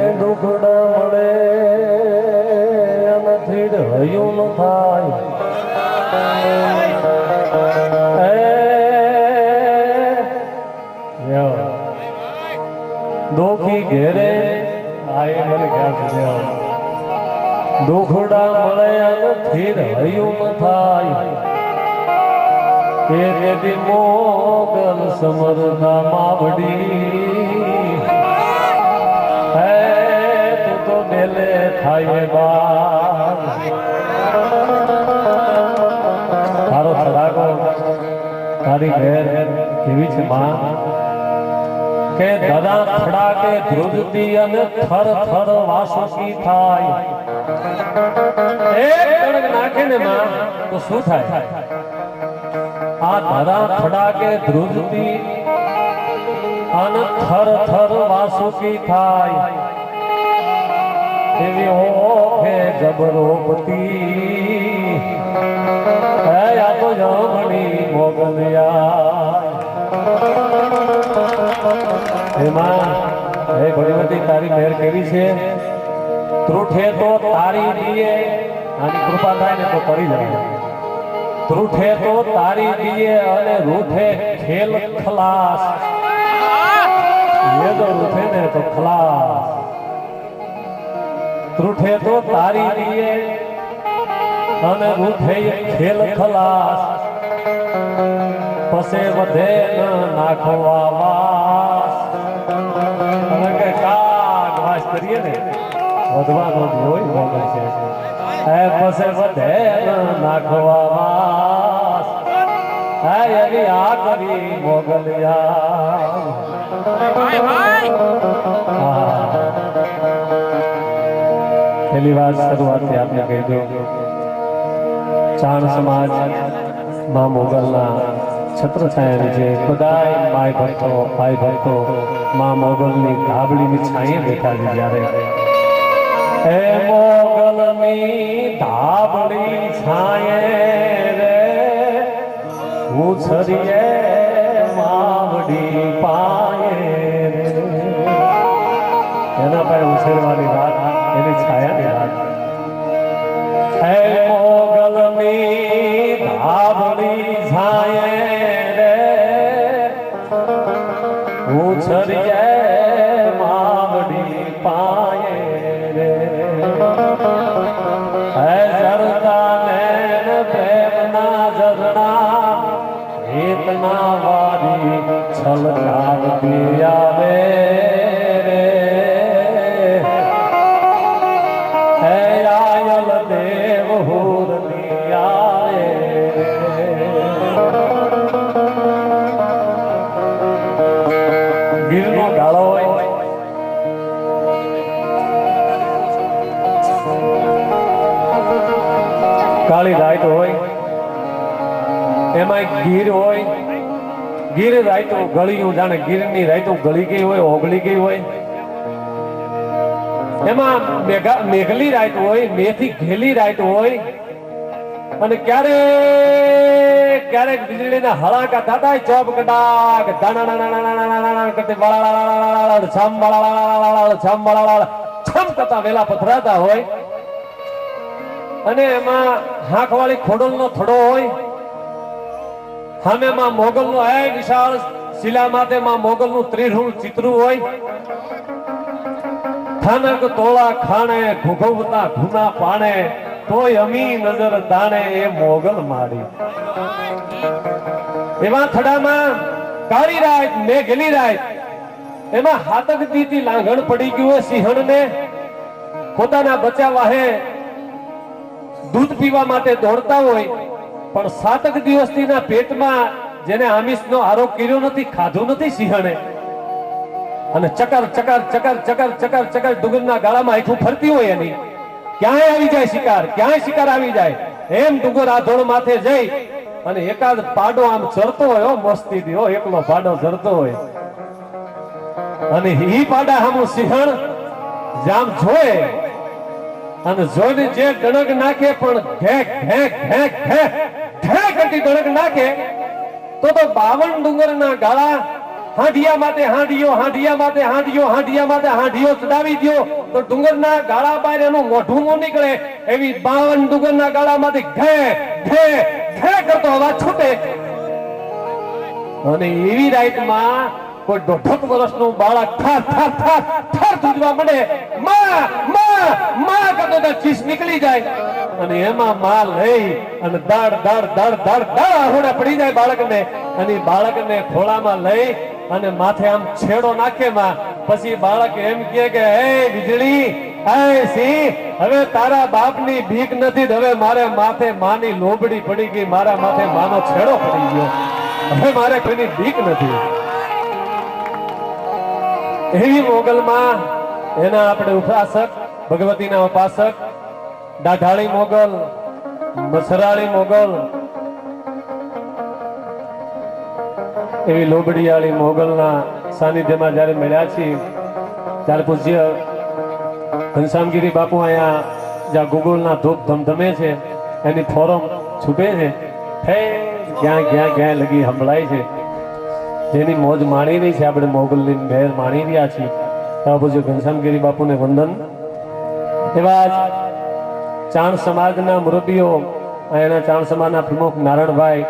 ઘેરે દુખડા મળે નથી હયું ન થાય દોખી ઘેરે આય મને ક્યાં દુખડા મળે નથી હયું ન થાય એ દેદી મોગલ સમરતા માવડી હે તું તો ડેલે થાય બા તારો સડાકો તારી ઘેર કેવી છે માં કે દાદા ખડાકે ધ્રુજતી અને થર થર વાસુકી થાય એક કણક નાખે ને માં તો શું થાય આ ધરા ખડાકે ધ્રુજતી અને થર થર વાસુકી થાય એવી ઓખે જબરોપતી હે આ તો જમણી મોગલિયા એમાં હે ભગવતી તારી મહેર કેવી છે ત્રુઠે તો તારી દીએ આની કૃપા થાય ને તો કરી જાય ત્રુઠે તો તારી દીએ અને રૂઠે ખેલ ખલાસ ये तो रूठे ने तो खलास त्रुठे तो तारी दिए अने रूठे खेल खलास पसे वधे न नाखवा वास अने के काग वास करिए ने વધવાનો જ હોય મોગલ છે એ પસે વધે ન નાખવા વાસ હે એવી આ કરી મોગલિયા पहली बार शुरुआत से आपने कही दो चाण समाज मां मोगल छत्र छाया नीचे बधाई माय भक्तो मां मोगल नी धाबड़ी नी छाए बैठा जी जारे ए मोगल नी धाबड़ी छाए रे उछरिए मावड़ी पाए रे एना पे उछरवानी बात एनी छाया ની વાત હે મોગલ ની ધાબળી છાયે રે ઉછરીએ માવડી પાયે રે હે જરતા નૈન પ્રેમના ઝરણા હેતના વારી છલકાવતી આવે ગીરનો ગાળો હોય કાળી રાઈટ હોય એમાં ગીર હોય ગીર રાઈતો ગળ્યું જાણે ગીરની રાઈતો ગળી ગઈ હોય ઓગળી ગઈ હોય એમાં મેઘલી રાઈટ હોય મેથી ઘેલી રાઈટ હોય અને ક્યારેક વીજળીના હળાકા થતા ચોપ કડાક છમ કરતા વેલા પથરાતા હોય અને એમાં હાંકવાળી ખોડલનો થડો હોય સામે માં મોગલનો એ વિશાળ શિલા માથે માં મોગલનું ત્રિરૂપ ચિત્રું હોય થાનક તોળા ખાણે ઘુઘવતા ઘુના પાણે તોય અમી નજર તાણે એ મોગલ મારી એમાં થડામાં કાળી રાત મેઘલી રાત એમાં હાતક દીતી લાંઘણ પડી ગયું હોય સિંહણ ને પોતાના બચ્ચા વાહે દૂધ પીવા માટે દોડતા હોય પણ 7 દિવસથી ના પેટમાં જેને આમિષનો આરોપ કર્યો નથી ખાધું નથી સિંહણે અને ચકર ચકર ચકર ચકર ચકર ચકર ડુંગરના ગાળામાં આખું ફરતી હોય એની ક્યાંય આવી જાય શિકાર ક્યાંય શિકાર આવી જાય એમ ડુંગર આધોળ માથે જઈ અને એકાદ પાડો આમ ચરતો હોય મસ્તી થી એકલો પાડો ચરતો હોય અને ઈ પાડા હામું સિંહણ જામ જોએ અને જોઈને જે ડણક નાખે પણ ઘેક ઘેક ઘેક ઘેક ઘેક કરતી ડણક નાખે તો 52 ડુંગરના ગાળા હાંડિયા માટે હાંડિયો, હાંડિયા માટે હાંડિયો, હાંડિયા માટે હાંડિયો ચડાવી દ્યો તો ડુંગરના ગાળા બહાર એનું મોઢું નો નીકળે એવી 52 ડુંગરના ગાળામાંથી ઘે ઘે ઘે કરતો અવાજ છૂટે. અને એવી રાઈટમાં કોઈ 1.5 વર્ષનું બાળક ઠાર ઠાર ઠાર ઠાર ધૂજવા મળે, માં માં માં કરતો તો ચીસ નીકળી જાય. અને એમાં માં લઈ અને દાડ દાડ દાડ દાડ દાડ આહોડા પડી જાય બાળકને. અને બાળકને ખોળામાં લઈ અને માથે આમ છેડો નાખે માં. પછી બાળક એમ કહે કે હે વીજળી, હે સિંહ, હવે તારા બાપની ભીખ નથી, હવે મારે માથે માની લોબડી પડી ગઈ, મારા માથે માનો છેડો પડી ગયો, હવે મારે કોઈની ભીખ નથી. એવી મોગલમાં એના આપણે ઉપાસક, ભગવતીના ઉપાસક, દાઢાળી મોગલ, મસરાળી મોગલ, એવી લોબડીયાળી મોગલના સાનિધ્યમાં જયારે મળ્યા છીએ ત્યારે પૂજ્ય ઘનશ્યામગીરી બાપુ અહીંયા જ્યાં ગુગુલના ધૂપ ધમધમે છે એની ફોરમ છૂટે છે, ક્યાં ક્યાં ક્યાં લગી સંભળાય છે, જેની મોજ માણી રહી છે. આપણે મોગલની મહેર માણી રહ્યા છીએ. પૂજ્ય ઘનશ્યામગીરી બાપુને વંદન. એવા જ ચાણ સમાજના મુરબ્બીઓ, અહીંયાના ચાણ સમાજના પ્રમુખ નારણભાઈ